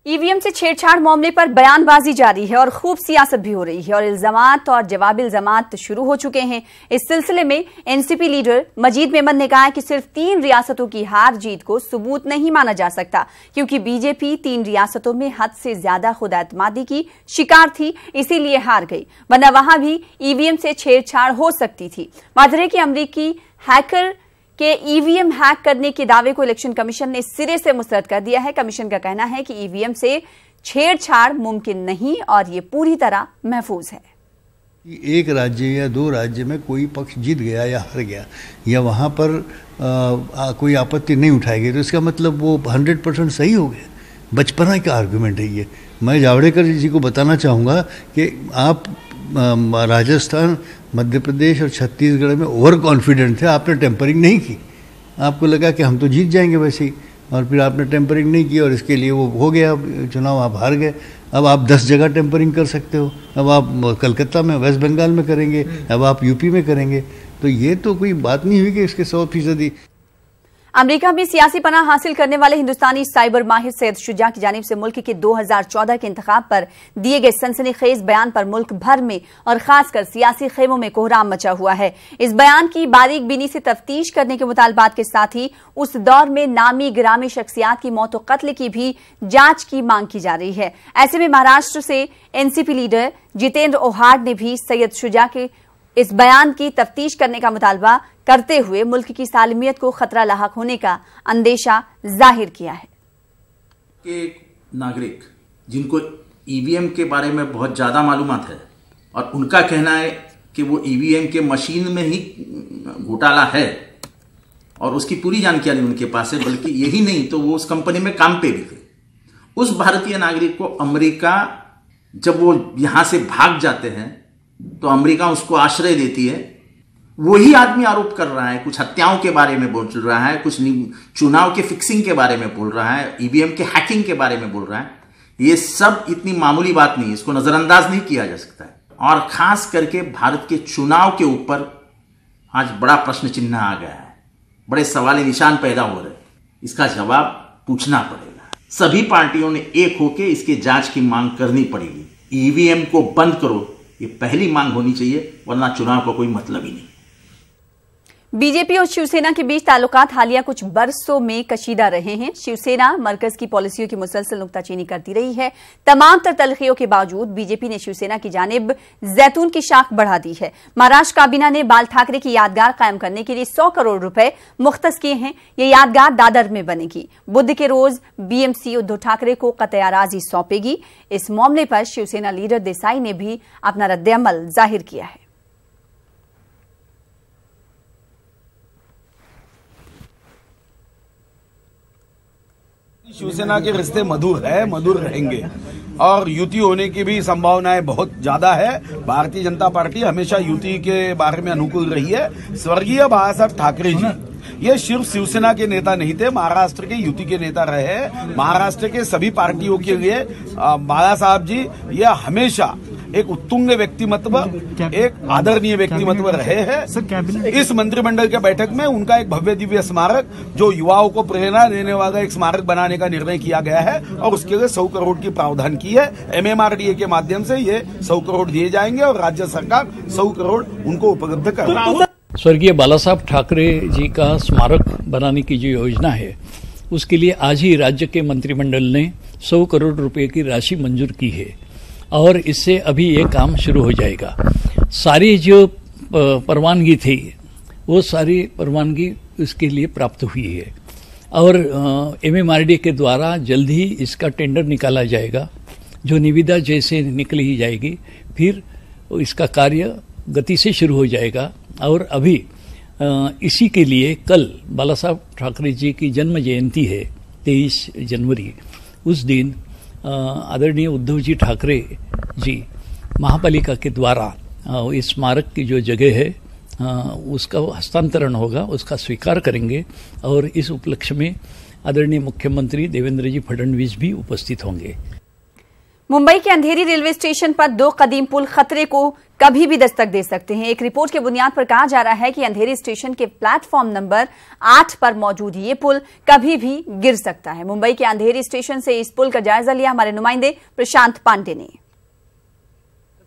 EVM से छेड़छाड़ मामले पर बयानबाजी जारी है और खूब सियासत भी हो रही है और इल्जामात और जवाबी इल्जामात शुरू हो चुके हैं। इस सिलसिले में एनसीपी लीडर मजीद मेमन ने कहा कि सिर्फ 3 रियासतों की हार जीत को सबूत नहीं माना जा सकता, क्योंकि बीजेपी 3 रियासतों में हद से ज्यादा खुद एतमादी की शिकार थी, इसीलिए हार गई, वरना वहां भी ईवीएम से छेड़छाड़ हो सकती थी। वाजह कि अमरीकी हैकर के ईवीएम हैक करने के दावे को इलेक्शन कमीशन ने सिरे से मुस्तरद कर दिया है। कमीशन का कहना है कि ईवीएम से छेड़छाड़ मुमकिन नहीं और ये पूरी तरह महफूज है। एक राज्य या 2 राज्य में कोई पक्ष जीत गया या हार गया या वहां पर कोई आपत्ति नहीं उठाई गई तो इसका मतलब वो 100% सही हो गया। बचपना का आर्गुमेंट है ये। मैं जावड़ेकर जी को बताना चाहूँगा कि आप राजस्थान, मध्य प्रदेश और छत्तीसगढ़ में ओवर कॉन्फिडेंट थे, आपने टेम्परिंग नहीं की। आपको लगा कि हम तो जीत जाएंगे वैसे ही, और फिर आपने टेम्परिंग नहीं की और इसके लिए वो हो गया चुनाव, आप हार गए। अब आप 10 जगह टेम्परिंग कर सकते हो। अब आप कलकत्ता में, वेस्ट बंगाल में करेंगे, अब आप यूपी में करेंगे। तो ये तो कोई बात नहीं हुई कि इसके 100%। अमेरिका में सियासी पनाह हासिल करने वाले हिंदुस्तानी साइबर माहिर सैयद शुजा की जानिब से मुल्क के 2014 के इंतखाब पर दिए गए सनसनीखेज बयान पर मुल्क भर में और खासकर सियासी खेमों में कोहराम मचा हुआ है। इस बयान की बारीक बीनी से तफ्तीश करने के मुतालबात के साथ ही उस दौर में नामी गिरामी शख्सियात की मौत और कत्ल की भी जांच की मांग की जा रही है। ऐसे में महाराष्ट्र से एनसीपी लीडर जितेंद्र ओहाड ने भी सैयद शुजा के इस बयान की तफ्तीश करने का मुतालबा करते हुए मुल्क की सालमियत को खतरा लाहक होने का अंदेशा जाहिर किया है। नागरिक जिनको ईवीएम के बारे में बहुत ज्यादा मालूमात है और उनका कहना है कि वो ईवीएम के मशीन में ही घोटाला है और उसकी पूरी जानकारी उनके पास है, बल्कि यही नहीं तो वो उस कंपनी में काम पे भी थे। उस भारतीय नागरिक को अमेरिका, जब वो यहां से भाग जाते हैं तो अमेरिका उसको आश्रय देती है। वही आदमी आरोप कर रहा है, कुछ हत्याओं के बारे में बोल रहा है, कुछ चुनाव के फिक्सिंग के बारे में बोल रहा है, ईवीएम के हैकिंग के बारे में बोल रहा है। ये सब इतनी मामूली बात नहीं है, इसको नजरअंदाज नहीं किया जा सकता है। और खास करके भारत के चुनाव के ऊपर आज बड़ा प्रश्न चिन्ह आ गया है, बड़े सवाल निशान पैदा हो रहे हैं। इसका जवाब पूछना पड़ेगा। सभी पार्टियों ने एक होकर इसके जांच की मांग करनी पड़ेगी। ईवीएम को बंद करो, ये पहली मांग होनी चाहिए, वरना चुनाव का कोई मतलब ही नहीं। बीजेपी और शिवसेना के बीच ताल्लुकात हालिया कुछ बरसों में कशीदा रहे हैं। शिवसेना मरकज की पॉलिसियों की मुसलसल नुक्ताचीनी करती रही है। तमाम तर तलखियों के बावजूद बीजेपी ने शिवसेना की जानिब जैतून की शाख बढ़ा दी है। महाराष्ट्र काबीना ने बाल ठाकरे की यादगार कायम करने के लिए 100 करोड़ रुपए मुख्तस किए हैं। ये यादगार दादर में बनेगी। बुध के रोज बीएमसी उद्धव ठाकरे को कतई-ए-राज़ी सौंपेगी। इस मामले पर शिवसेना लीडर देसाई ने भी अपना रद्द-ए-अमल जाहिर किया है। शिवसेना के रिश्ते मधुर है, मधुर रहेंगे और युति होने की भी संभावनाएं बहुत ज्यादा है। भारतीय जनता पार्टी हमेशा युति के बारे में अनुकूल रही है। स्वर्गीय बाला साहब ठाकरे जी ये सिर्फ शिवसेना के नेता नहीं थे, महाराष्ट्र के युति के नेता रहे हैं। महाराष्ट्र के सभी पार्टियों के लिए बाला साहब जी ये हमेशा एक उत्तुंग व्यक्तिमत्व, एक आदरणीय व्यक्तिमत्व रहे हैं। इस मंत्रिमंडल के बैठक में उनका एक भव्य दिव्य स्मारक, जो युवाओं को प्रेरणा देने वाला एक स्मारक बनाने का निर्णय किया गया है और उसके लिए 100 करोड़ की प्रावधान की है। MMRDA के माध्यम से ये 100 करोड़ दिए जाएंगे और राज्य सरकार 100 करोड़ उनको उपलब्ध कराएगी। स्वर्गीय बाला साहब ठाकरे जी का स्मारक बनाने की जो योजना है, उसके लिए आज ही राज्य के मंत्रिमंडल ने 100 करोड़ रुपए की राशि मंजूर की है और इससे अभी ये काम शुरू हो जाएगा। सारी जो परवानगी थी वो सारी परवानगी उसके लिए प्राप्त हुई है और MMRDA के द्वारा जल्द ही इसका टेंडर निकाला जाएगा, जो निविदा जैसे निकली ही जाएगी, फिर इसका कार्य गति से शुरू हो जाएगा। और अभी इसी के लिए कल बाला साहब ठाकरे जी की जन्म जयंती है 23 जनवरी। उस दिन आदरणीय उद्धव जी ठाकरे जी महापालिका के द्वारा इस स्मारक की जो जगह है उसका हस्तांतरण होगा, उसका स्वीकार करेंगे और इस उपलक्ष्य में आदरणीय मुख्यमंत्री देवेंद्र जी फडणवीस भी उपस्थित होंगे। मुंबई के अंधेरी रेलवे स्टेशन पर 2 कदीम पुल खतरे को कभी भी दस्तक दे सकते हैं। एक रिपोर्ट की बुनियाद पर कहा जा रहा है कि अंधेरी स्टेशन के प्लेटफॉर्म नंबर 8 पर मौजूद ये पुल कभी भी गिर सकता है। मुंबई के अंधेरी स्टेशन से इस पुल का जायजा लिया हमारे नुमाइंदे प्रशांत पांडे ने।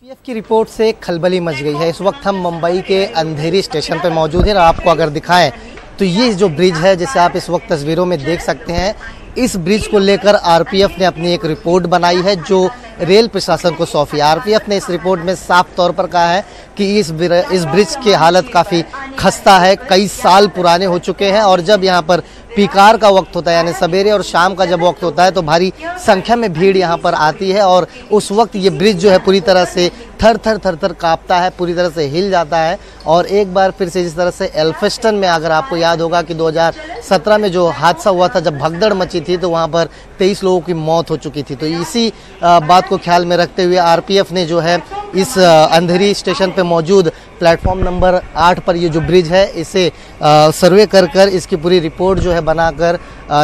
पीएफ की रिपोर्ट से खलबली मच गई है। इस वक्त हम मुंबई के अंधेरी स्टेशन पर मौजूद हैं और आपको अगर दिखाएं तो ये जो ब्रिज है, जिसे आप इस वक्त तस्वीरों में देख सकते हैं, इस ब्रिज को लेकर आरपीएफ ने अपनी एक रिपोर्ट बनाई है जो रेल प्रशासन को सौंपी। आरपीएफ ने इस रिपोर्ट में साफ तौर पर कहा है कि इस ब्रिज की हालत काफ़ी खस्ता है, कई साल पुराने हो चुके हैं और जब यहाँ पर पीकार का वक्त होता है यानी सवेरे और शाम का जब वक्त होता है तो भारी संख्या में भीड़ यहाँ पर आती है और उस वक्त ये ब्रिज जो है पूरी तरह से थर थर कांपता है, पूरी तरह से हिल जाता है। और एक बार फिर से जिस तरह से एल्फिंस्टन में, अगर आपको याद होगा कि 2017 में जो हादसा हुआ था, जब भगदड़ मची थी तो वहाँ पर 23 लोगों की मौत हो चुकी थी। तो इसी बात को ख्याल में रखते हुए आरपीएफ ने जो है इस अंधेरी स्टेशन पे मौजूद प्लेटफॉर्म नंबर 8 पर ये जो ब्रिज है इसे सर्वे कर इसकी पूरी रिपोर्ट जो है बनाकर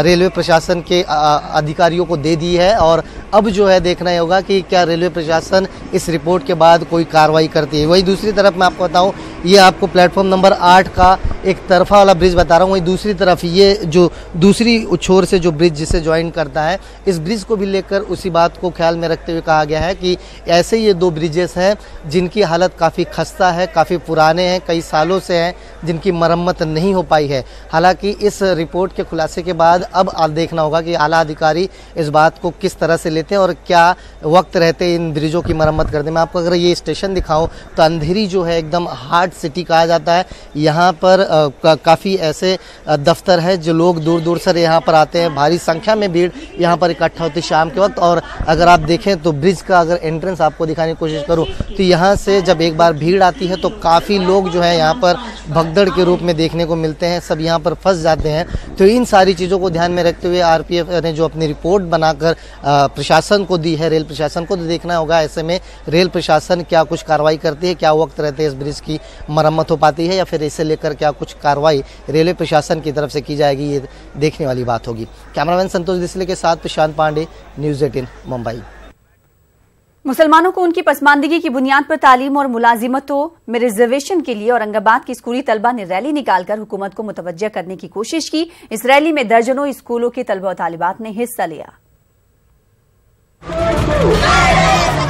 रेलवे प्रशासन के अधिकारियों को दे दी है। और अब जो है देखना ही होगा कि क्या रेलवे प्रशासन इस रिपोर्ट के बाद कोई कार्रवाई करती है। वहीं दूसरी तरफ मैं आपको बताऊं, ये आपको प्लेटफॉर्म नंबर 8 का एक तरफा वाला ब्रिज बता रहा हूँ। वहीं दूसरी तरफ ये जो दूसरी छोर से जो ब्रिज जिसे ज्वाइन करता है, इस ब्रिज को भी लेकर उसी बात को ख्याल में रखते हुए कहा गया है कि ऐसे ये 2 ब्रिजेस हैं जिनकी हालत काफ़ी खस्ता है, काफ़ी पुराने हैं, कई सालों से हैं, जिनकी मरम्मत नहीं हो पाई है। हालांकि इस रिपोर्ट के खुलासे के बाद अब देखना होगा कि आला अधिकारी इस बात को किस तरह से लेते हैं और क्या वक्त रहते इन ब्रिजों की मरम्मत करने में। आपको अगर ये स्टेशन दिखाऊं तो अंधेरी जो है एकदम हार्ट सिटी कहा जाता है। यहाँ पर काफ़ी ऐसे दफ्तर है जो लोग दूर दूर से यहाँ पर आते हैं, भारी संख्या में भीड़ यहाँ पर इकट्ठा होती है शाम के वक्त। और अगर आप देखें तो ब्रिज का अगर एंट्रेंस आपको दिखाने की कोशिश करूँ तो यहाँ से जब एक बार भीड़ आती है तो काफ़ी लोग जो है यहाँ पर भगदड़ के रूप में देखने को मिलते हैं, सब यहाँ पर फंस जाते हैं। तो इन सारी चीज़ों को ध्यान में रखते हुए आरपीएफ ने जो अपनी रिपोर्ट बनाकर प्रशासन को दी है, रेल प्रशासन को तो देखना होगा ऐसे में रेल प्रशासन क्या कुछ कार्रवाई करती है, क्या वक्त रहते इस ब्रिज की मरम्मत हो पाती है या फिर इसे लेकर क्या कुछ कार्रवाई रेलवे प्रशासन की तरफ से की जाएगी, ये देखने वाली बात होगी। कैमरामैन संतोष दिसले के साथ प्रशांत पांडे, न्यूज़ 18 मुंबई। मुसलमानों को उनकी पसमानदगी की बुनियाद पर तालीम और मुलाजिमतों में रिजर्वेशन के लिए औरंगाबाद की स्कूली तलबा ने रैली निकालकर हुकूमत को मुतवज्जह करने की कोशिश की। इस रैली में दर्जनों स्कूलों के तलबा और तालिबात ने हिस्सा लिया।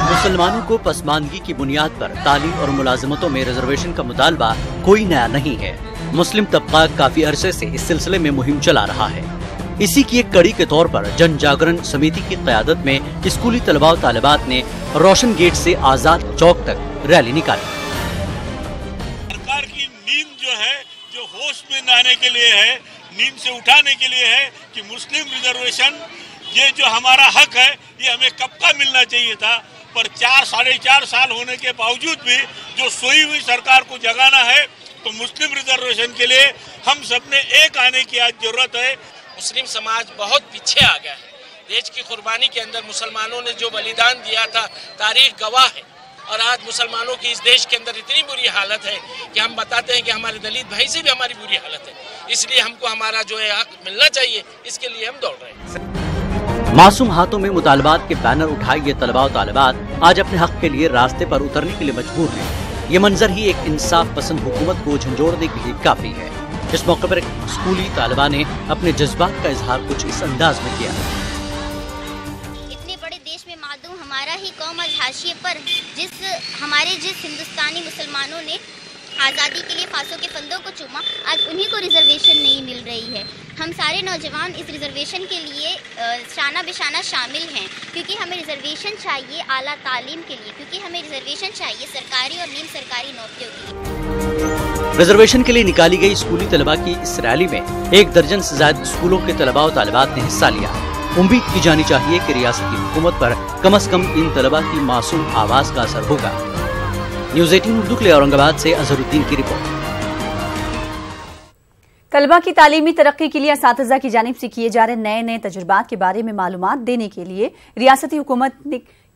मुसलमानों को पसमानदगी की बुनियाद पर तालीम और मुलाजिमतों में रिजर्वेशन का मुतालबा कोई नया नहीं है। मुस्लिम तबका काफी अरसे से इस सिलसिले में मुहिम चला रहा है। इसी की एक कड़ी के तौर पर जन जागरण समिति की क़यादत में स्कूली तलबा और तालिबात ने रोशन गेट से आजाद चौक तक रैली निकाली। सरकार की नींद जो है, जो होश में लाने के लिए है, नींद से उठाने के लिए है कि मुस्लिम रिजर्वेशन ये जो हमारा हक है ये हमें कब का मिलना चाहिए था, पर 4-4.5 साल होने के बावजूद भी जो सोई हुई सरकार को जगाना है तो मुस्लिम रिजर्वेशन के लिए हम सब ने एक आने की आज जरूरत है। मुस्लिम समाज बहुत पीछे आ गया है। देश की कुर्बानी के अंदर मुसलमानों ने जो बलिदान दिया था तारीख गवाह है और आज मुसलमानों की इस देश के अंदर इतनी बुरी हालत है कि हम बताते हैं कि हमारे दलित भाई से भी हमारी बुरी हालत है। इसलिए हमको हमारा जो है हक मिलना चाहिए, इसके लिए हम दौड़ रहे हैं। मासूम हाथों में मुतालबात के बैनर उठाए ये तलबा और तालिबात आज अपने हक के लिए रास्ते पर उतरने के लिए मजबूर हैं। ये मंजर ही एक इंसाफ पसंद हुकूमत को झंझोड़ने के लिए काफी है। इस मौके पर स्कूली तालिबा ने अपने जज्बात का इजहार कुछ इस अंदाज में किया। इतने बड़े देश में मादूम हमारा ही कौम आज हाशिए पर, जिस हिंदुस्तानी मुसलमानों ने आज़ादी के लिए फांसों के फंदों को चूमा, आज उन्हीं को रिजर्वेशन नहीं मिल रही है। हम सारे नौजवान इस रिजर्वेशन के लिए शाना बेशाना शामिल हैं, क्योंकि हमें रिजर्वेशन चाहिए आला तालीम के लिए, क्योंकि हमें रिजर्वेशन चाहिए सरकारी और नीम सरकारी नौकरियों के लिए। रिजर्वेशन के लिए निकाली गई स्कूली तलबा की इस रैली में 1 दर्जन से ज्यादा स्कूलों के तलबा और तालिबात ने हिस्सा लिया। उम्मीद की जानी चाहिए कि रियासती हुकूमत पर कम से कम इन तलबा की मासूम आवाज का असर होगा। न्यूज़ 18 उर्दू के लिए औरंगाबाद से अजहरुद्दीन की रिपोर्ट। तलबा की तालीमी तरक्की के लिए असातिज़ा की जानिब से किए जा रहे नए नए तजुर्बात के बारे में मालूमात देने के लिए रियासती हुकूमत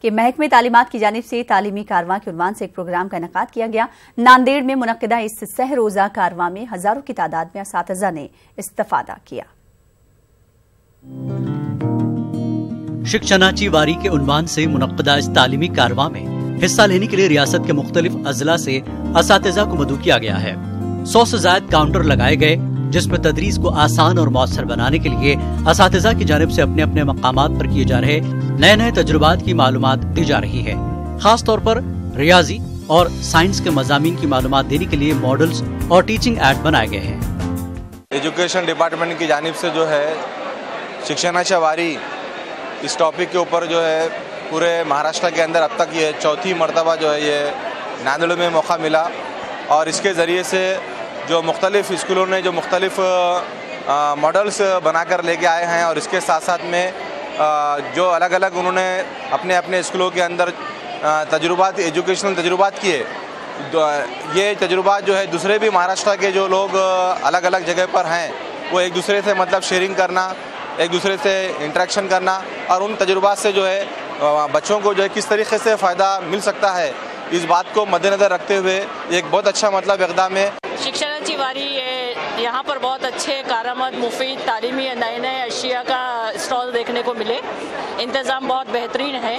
के महकमे तालीमात की जानिब से तालीमी कारवां के उन्वान से एक प्रोग्राम का इनेकाद किया गया। नांदेड़ में मुनक्किदा इस सह रोज़ा कारवां में हजारों की तादाद में असातिज़ा ने इस्तिफ़ादा किया। शिक्षणाची वारी के उन्वान से मुनक्कदा इस तालीमी कारवां में हिस्सा लेने के लिए रियासत के मुख्तलिफ अजला से असातिज़ा को मदऊ किया गया है। 100 से ज्यादा काउंटर लगाए गए, जिसमें तदरीस को आसान और मौसर बनाने के लिए असातिज़ा की जानिब से अपने अपने मकामात पर किए जा रहे नए नए तजुर्बात की मालूमात दी जा रही है। खास तौर पर रियाजी और साइंस के मज़ामीन की मालूमात देने के लिए मॉडल्स और टीचिंग ऐड बनाए गए हैं। एजुकेशन डिपार्टमेंट की जानिब से जो है शिक्षणाची वारी इस टॉपिक के ऊपर जो है पूरे महाराष्ट्र के अंदर अब तक ये चौथी मरतबा जो है ये नांदेड़ में मौका मिला और इसके ज़रिए से जो मुख्तलिफ स्कूलों ने जो मुख्तलिफ मॉडल्स बनाकर लेके आए हैं और इसके साथ साथ में जो अलग अलग उन्होंने अपने अपने स्कूलों के अंदर तजुर्बात एजुकेशनल तजुर्बात किए, ये तजुर्बात जो है दूसरे भी महाराष्ट्र के जो लोग अलग अलग जगह पर हैं वो एक दूसरे से मतलब शेयरिंग करना, एक दूसरे से इंटरेक्शन करना और उन तजुर्बात से जो है बच्चों को जो है किस तरीके से फ़ायदा मिल सकता है, इस बात को मद्देनज़र रखते हुए एक बहुत अच्छा मतलब इक़दाम है। शिक्षणाची वारी यहाँ पर बहुत अच्छे कारामद मुफीद तालीमी नए नए अशिया का स्टॉल देखने को मिले। इंतज़ाम बहुत बेहतरीन है।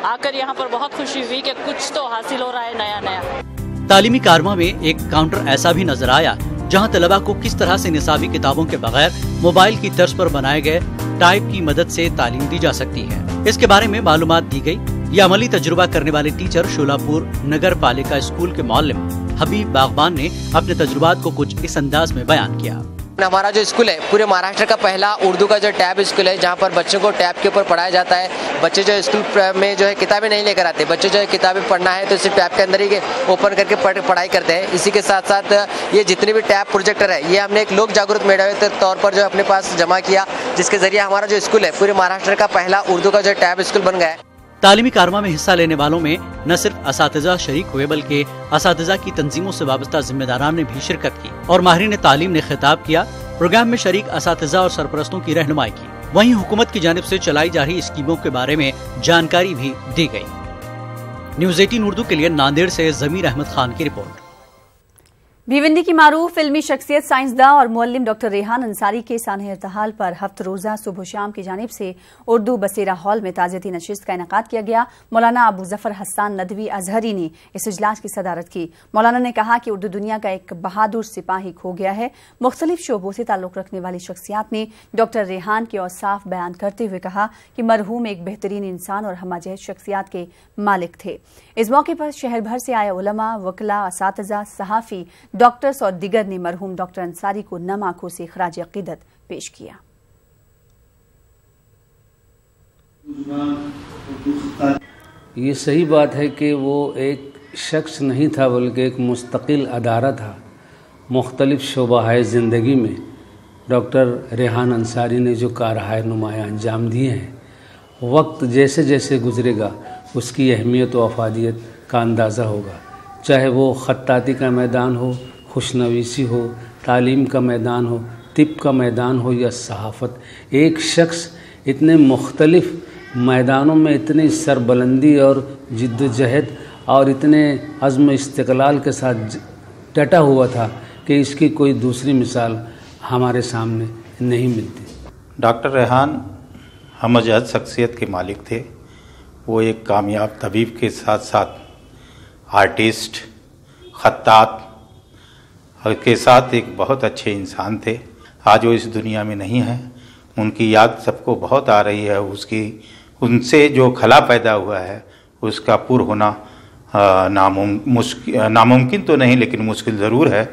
आकर यहाँ पर बहुत खुशी हुई कि कुछ तो हासिल हो रहा है नया नया। तालीमी कारवां में एक काउंटर ऐसा भी नजर आया जहाँ तलबा को किस तरह से निसाबी किताबों के बगैर मोबाइल की तर्ज पर बनाए गए टाइप की मदद से तालीम दी जा सकती है। इसके बारे में मालूमात दी गई। ये अमली तजुर्बा करने वाले टीचर शोलापुर नगर पालिका स्कूल के मौलम हबीब बागबान ने अपने तजुर्बात को कुछ इस अंदाज में बयान किया। हमारा जो स्कूल है पूरे महाराष्ट्र का पहला उर्दू का जो टैब स्कूल है, जहाँ पर बच्चों को टैब के ऊपर पढ़ाया जाता है। बच्चे जो स्कूल में जो है किताबें नहीं लेकर आते, बच्चे जो है किताबें पढ़ना है तो सिर्फ टैब के अंदर ही ओपन करके पढ़ाई करते हैं। इसी के साथ साथ ये जितने भी टैब प्रोजेक्टर है ये हमने एक लोक जागरूक मेधावी के तौर पर जो अपने पास जमा किया, जिसके जरिए हमारा जो स्कूल है पूरे महाराष्ट्र का पहला उर्दू का जो टैब स्कूल बन गया है। तालीमी कारवां में हिस्सा लेने वालों में न सिर्फ असातिज़ा शरीक हुए बल्कि असातिज़ा की तंजीमों से वाबस्ता जिम्मेदारान ने भी शिरकत की और माहिरीन तालीम ने खिताब किया। प्रोग्राम में शरीक असातिज़ा और सरपरस्तों की रहनुमाई की। वहीं हुकूमत की जानिब से चलाई जा रही स्कीमों के बारे में जानकारी भी दी गई। न्यूज़ 18 उर्दू के लिए नांदेड़ से जमीर अहमद खान की रिपोर्ट। भिवंडी की मारूफ फिल्मी शख्सियत साइंसदां और मुअल्लिम डॉक्टर रेहान अंसारी के सानह इर्तहाल पर हफ्त रोजा सुबह शाम की जानिब से उर्दू बसेरा हॉल में ताज़ियती नशिस्त का इनेकाद किया गया। मौलाना अबू जफर हसन नदवी अजहरी ने इस इजलास की सदारत की। मौलाना ने कहा कि उर्दू दुनिया का एक बहादुर सिपाही खो गया है। मुख्तलिफ शोबों से ताल्लुक रखने वाली शख्सियात ने डॉक्टर रेहान के औसाफ बयान करते हुए कहा कि मरहूम एक बेहतरीन इंसान और हमाजहत शख्सियात के मालिक थे। इस मौके पर शहर भर से आए उलमा, वकला, असातिज़ा, सहाफ़ी, डॉक्टर्स और दिगर ने मरहूम डॉक्टर अंसारी को नम आंखों से खराज अकीदत पेश किया। ये सही बात है कि वो एक शख्स नहीं था बल्कि एक मुस्तकिल अदारा था। मुख्तलिफ शोबाए ज़िंदगी में डॉक्टर रेहान अंसारी ने जो कारहाय नुमाया अंजाम दिए हैं, वक्त जैसे जैसे गुजरेगा उसकी अहमियत व अफादियत का अंदाज़ा होगा। चाहे वो ख़त्ताती का मैदान हो, खुशनवीसी हो, तालीम का मैदान हो, तिब का मैदान हो या सहाफ़त। एक शख्स इतने मुख्तलिफ मैदानों में इतनी सरबलंदी और जिद्दोजहद और इतने अज़्म इस्तिक़लाल के साथ डटा हुआ था कि इसकी कोई दूसरी मिसाल हमारे सामने नहीं मिलती। डॉक्टर रेहान हमजहत शख्सियत के मालिक थे। वो एक कामयाब तबीब के साथ साथ आर्टिस्ट, खत्तात और के साथ एक बहुत अच्छे इंसान थे। आज वो इस दुनिया में नहीं है। उनकी याद सबको बहुत आ रही है। उनसे जो खला पैदा हुआ है उसका पूरा होना नामुमकिन तो नहीं लेकिन मुश्किल ज़रूर है।